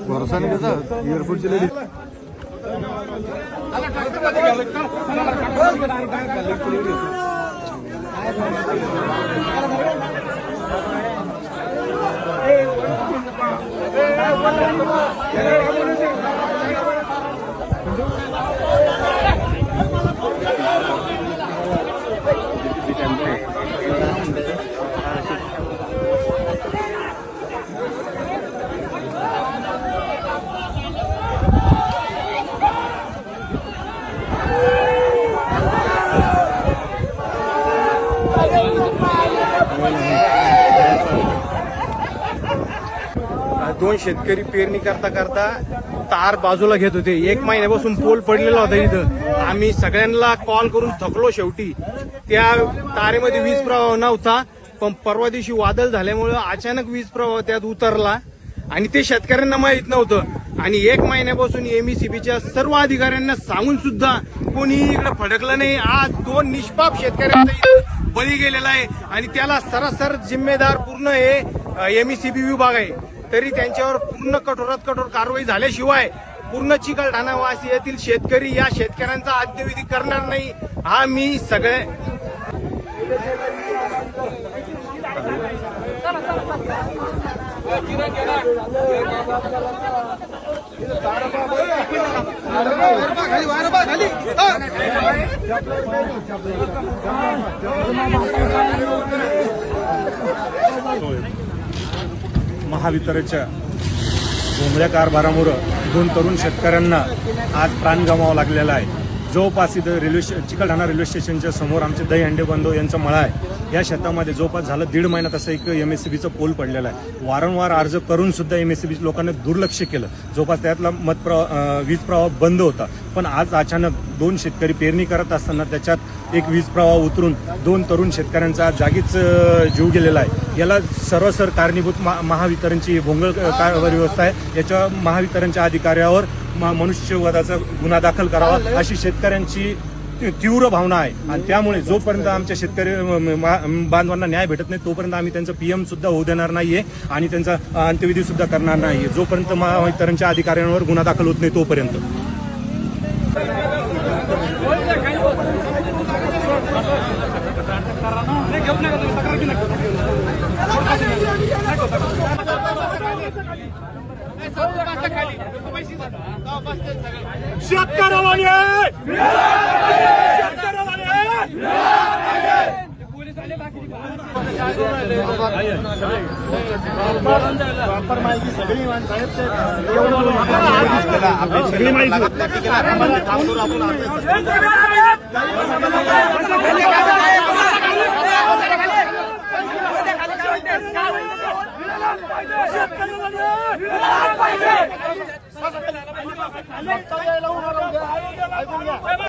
भरोसा नाही त्याचा एअरपोर्ट दिलेली दोन शेतकरी पेरणी करता करता तार बाजूला घेत होते. 1 महिन्यापासून पोल पडलेला होता इथं. आम्ही सगळ्यांना कॉल करून थकलो. शेवटी त्या तारेमध्ये वीज प्रवाह नव्हता, पण परवा दिवशी वादळ झाल्यामुळे अचानक वीज प्रवाह त्यात उतरला आणि ते शेतकऱ्यांना माहित नव्हतं. आणि 1 महिन्यापासून एमईसीबीच्या सर्व अधिकाऱ्यांना सांगून सुद्धा कोणी इकडे फडकलं नाही. आज 2 निष्पाप शेतकऱ्यांचा बळी गेलेला आहे आणि त्याला सरासर जिम्मेदार पूर्ण हे एमईसीबी विभाग आहे. तरी त्यांच्यावर पूर्ण कठोरात कठोर कारवाई झाल्याशिवाय पूर्ण चिकलठाणा वासी येथील शेतकरी या शेतकऱ्यांचा अंत्यविधी करणार नाही. हा मी सगळे महावितरणच्या भोंगळ्या कारभारामुळे 2 तरुण शेतकऱ्यांना आज प्राण गमावा लागलेला आहे. जवळपास इथं चिकलठाणा रेल्वे स्टेशनच्या समोर आमचे दहीहंडे बंधू यांचा मळा आहे. या शेतामध्ये जवळपास झालं 1.5 महिन्यात असं एक एमएससीबीचं पोल पडलेला आहे. वारंवार अर्ज करून सुद्धा एमएससीबी लोकांनी दुर्लक्ष केलं. जवळपास त्यातला वीज प्रवाह बंद होता. पण आज अचानक 2 शेतकरी पेरणी करत असताना त्याच्यात एक वीज प्रवाह उतरून 2 तरुण शेतकऱ्यांचा जागीच जीव गेलेला आहे. याला सर्वसर कारणीभूत महावितरणची भोंगळ कारभार व्यवस्था आहे. याच्या महावितरणच्या अधिकाऱ्यावर मनुष्यवधाचा गुन्हा दाखल करावा अशी शेतकऱ्यांची तीव्र भावना आहे. आणि त्यामुळे जोपर्यंत आमच्या शेतकरी बांधवांना न्याय भेटत नाही तोपर्यंत आम्ही त्यांचं पीएम सुद्धा होऊ देणार नाहीये आणि त्यांचा अंत्यविधी सुद्धा करणार नाहीये. जोपर्यंत महावितरणच्या अधिकाऱ्यांवर गुन्हा दाखल होत नाही तोपर्यंत.